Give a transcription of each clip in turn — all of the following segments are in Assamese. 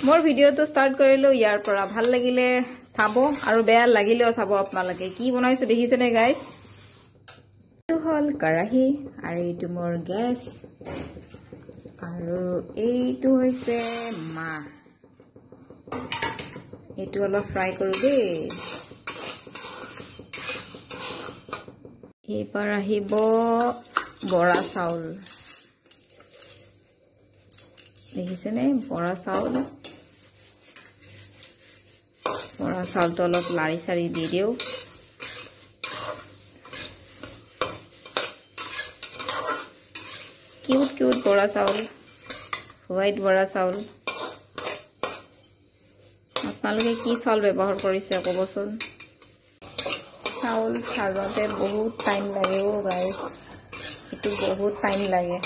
मोर भिडिओ तो स्टार्ट करिलो यार परा ভাল লাগিলে চাব আৰু বেয়া লাগিলেও চাব আপোনালোকে কি বনাইছো দেখিছেনে গাইস তো হল কৰাহি আৰু এইটো মোৰ গ্যাস আৰু এইটো হৈছে মা এইটো অলপ ফ্ৰাই কৰো দে এইবাৰ আহিব বৰা চাউল দেখিছেনে বৰা চাউল তো অলপ লাৰি সাৰি দি দিও কিউট বৰা চাউল হোৱাইট বৰা চাউল আপোনালোকে কি চাউল ব্যৱহাৰ কৰিছে ক'বচোন চাউল ভাজতে বহুত টাইম লাগে ও গাইস এটো বহুত টাইম লাগে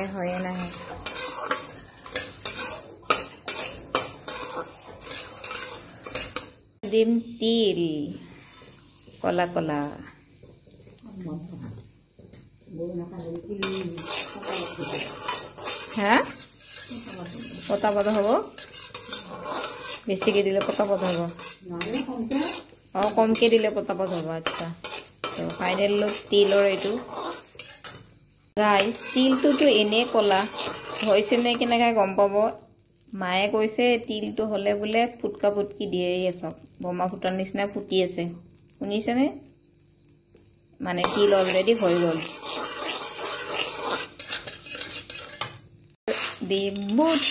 হয় নাহে দিম তিল কলা কলা হ্যাঁ পতা পতা হব বেশিকে দিলে পতা পতা হব কমকে দিলে পতা পতা হব আচ্ছা তো ফাইনাল লুক তিলৰ এইটো গাইস তিলটো এনে কলা হৈছে নে কেনেকৈ গম পাব মায়ে কৈছে তিলটো হলে বুলে ফুটকা ফুটকি দিয়ে এসব বোমা ফুটাৰ নিচিনা ফুটি আছে শুনিছেনে মানে তিল অলৰেডি হৈ গল বুট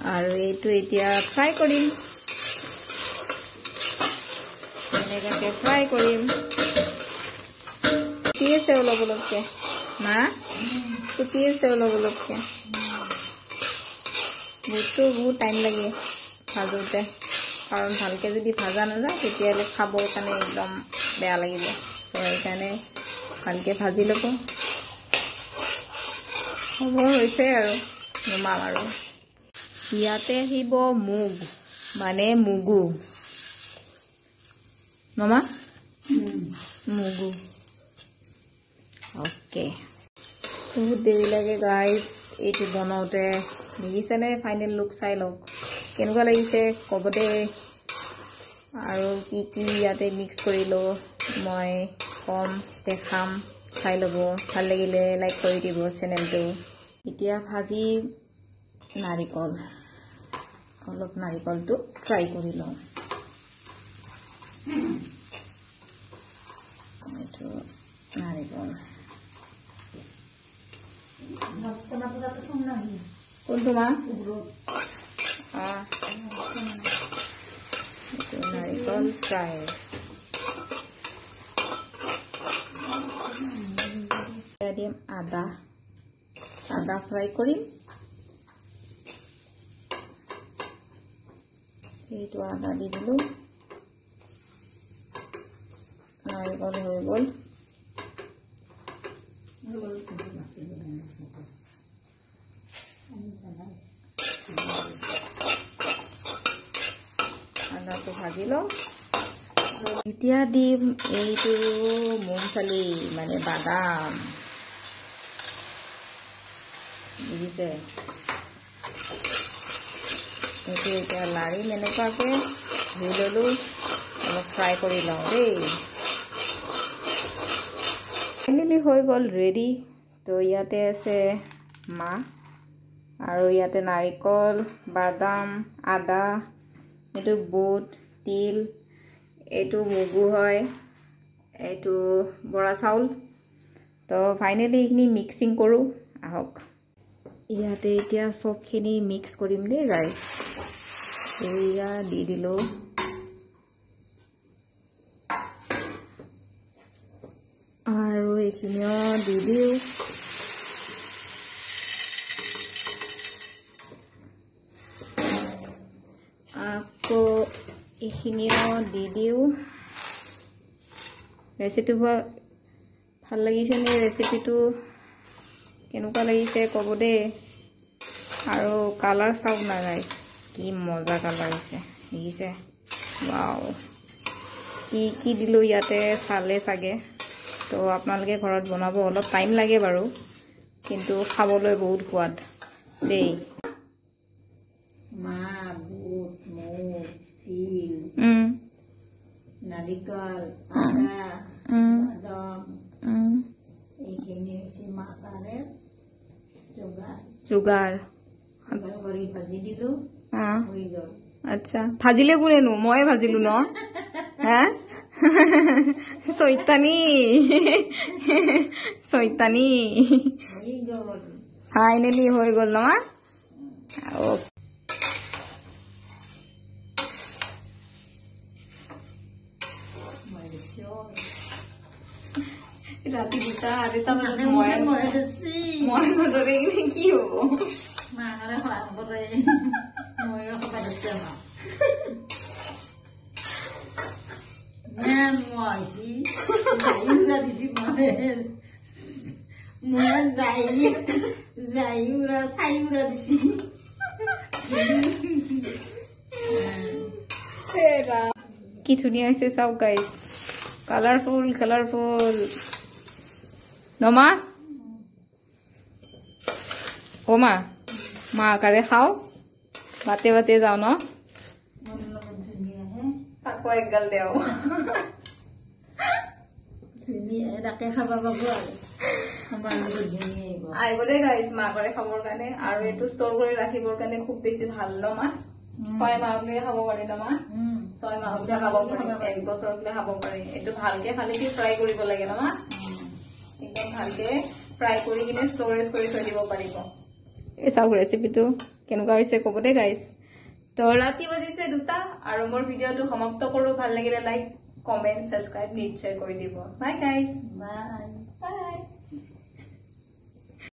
আৰু এইটো এতিয়া ফ্ৰাই কৰিম এনেকৈ ফ্ৰাই কৰিম কি আছে অলপ অলপকে মা কি আছে অলপ অলপকে বুটটো বহুত টাইম লাগে ভাজোতে কাৰণ ভালকে যদি ভাজা নাযায় তেতিয়ালে খাবৰ কাৰণে একদম বেয়া লাগিব তো এইকাৰণে ভালকে ভাজি ল'ব হ'ব হৈছে আৰু নমাম আৰু ইয়াতে আহিব মুগ মানে মুগু মামা মুগু ওকে বহুত দেৰি লাগে গাইস এইটো বনাওতে দেখিছেনে ফাইনেল লুক চাই লওক কেনেকুৱা লাগিছে ক'ব দে আৰু কি কি ইয়াতে মিক্স কৰিলো মই কম দেখাম চাই ল'ব ভাল লাগিলে লাইক কৰি দিব চেনেলটো এতিয়া ভাজি নাৰিকল অলপ নাৰিকলটো ফ্ৰাই কৰি লওঁ এইটো নাৰিকল কোনটো মা নাৰিকল ফ্ৰাই দিম আদা ফ্ৰাই কৰিম এইটো আদা দি দিলো নাৰিকল হৈ গল আদাটো ভাজি লওঁ এতিয়া দিম এইটো মুংফলি মানে বাদাম বুজিছে এইটো এতিয়া লাৰি এনেকুৱাকে ধুই ললো অলপ ফ্ৰাই কৰি লওঁ দেই ফাইনেলি হৈ গ'ল ৰেডি তো ইয়াতে আছে মা আৰু ইয়াতে নাৰিকল বাদাম আদা এইটো বুট তিল এইটো মুগু হয় এইটো বৰা চাউল তো ফাইনেলি এইখিনি মিক্সিং কৰোঁ আহক ইয়াতে এতিয়া সবখিনি মিক্স কৰিম দেই গাইস এয়া দি দিলো আৰু এইখিনিও দি দিও আকৌ এইখিনিও দি দিও ৰেচিপিটো ভাল লাগিছে নে ৰেচিপিটো কেনেকুৱা লাগিছে ক'ব দেই আৰু কালাৰ চাওক না গাইস কি মজা কালাৰ হৈছে দেখিছে ওয়াও কি দিলো ইয়াতে চালে চাগে তো আপোনালোকে ঘৰত বনাব অলপ টাইম লাগে বাৰু কিন্তু খাবলৈ বহুত সোৱাদ দেই মা বুট মুগ তিল নাৰিকল আদা বাদাম এইখিনি হৈছে মাকাৰে যোগাৰ কৰি ভাজি দিলো হৈ গ'ল আচ্ছা ভাজিলে কোনেনো মই ভাজিলো ন হা চৈতানী ফাইনেলি হৈ গ'ল ন ৰাতি 2টা 2:30 বজাত মই নদৰে কি হ'ব মাৰে সহায় কৰে মই সহায় দিছে কি ধুনীয়া হৈছে চাওক গাইজ কালাৰফুল নমা অ মা আকাৰে খাও বাটে বাটে যাও ন আকৌ একগাল দেও তাকে খাব পাব আহিব দেই গাইজ মাকৰে খাবৰ কাৰণে আৰু এইটো ষ্টৰ কৰি ৰাখিবৰ কাৰণে খুব বেছি ভাল ন মা 6 মাহলৈকে খাব পাৰি ন মা 6 মাহলৈকে খাব পাৰি 1 বছৰলৈকে খাব পাৰি এইটো ভালকে খালি কি ফ্ৰাই কৰিব লাগে ন মা একদম ভালকে ফ্ৰাই কৰি কিনে ষ্টৰেজ কৰি থৈ দিব পাৰিব এই চাওক ৰেচিপিটো কেনেকুৱা হৈছে ক'ব দেই গাইজ তো ৰাতি বাজিছে 2টা আৰু মোৰ ভিডিঅ'টো সমাপ্ত কৰো ভাল লাগিলে লাইক কমেন্ট সাবস্ক্ৰাইব নিশ্চয় কৰি দিব বাই গাইজ বাই বাই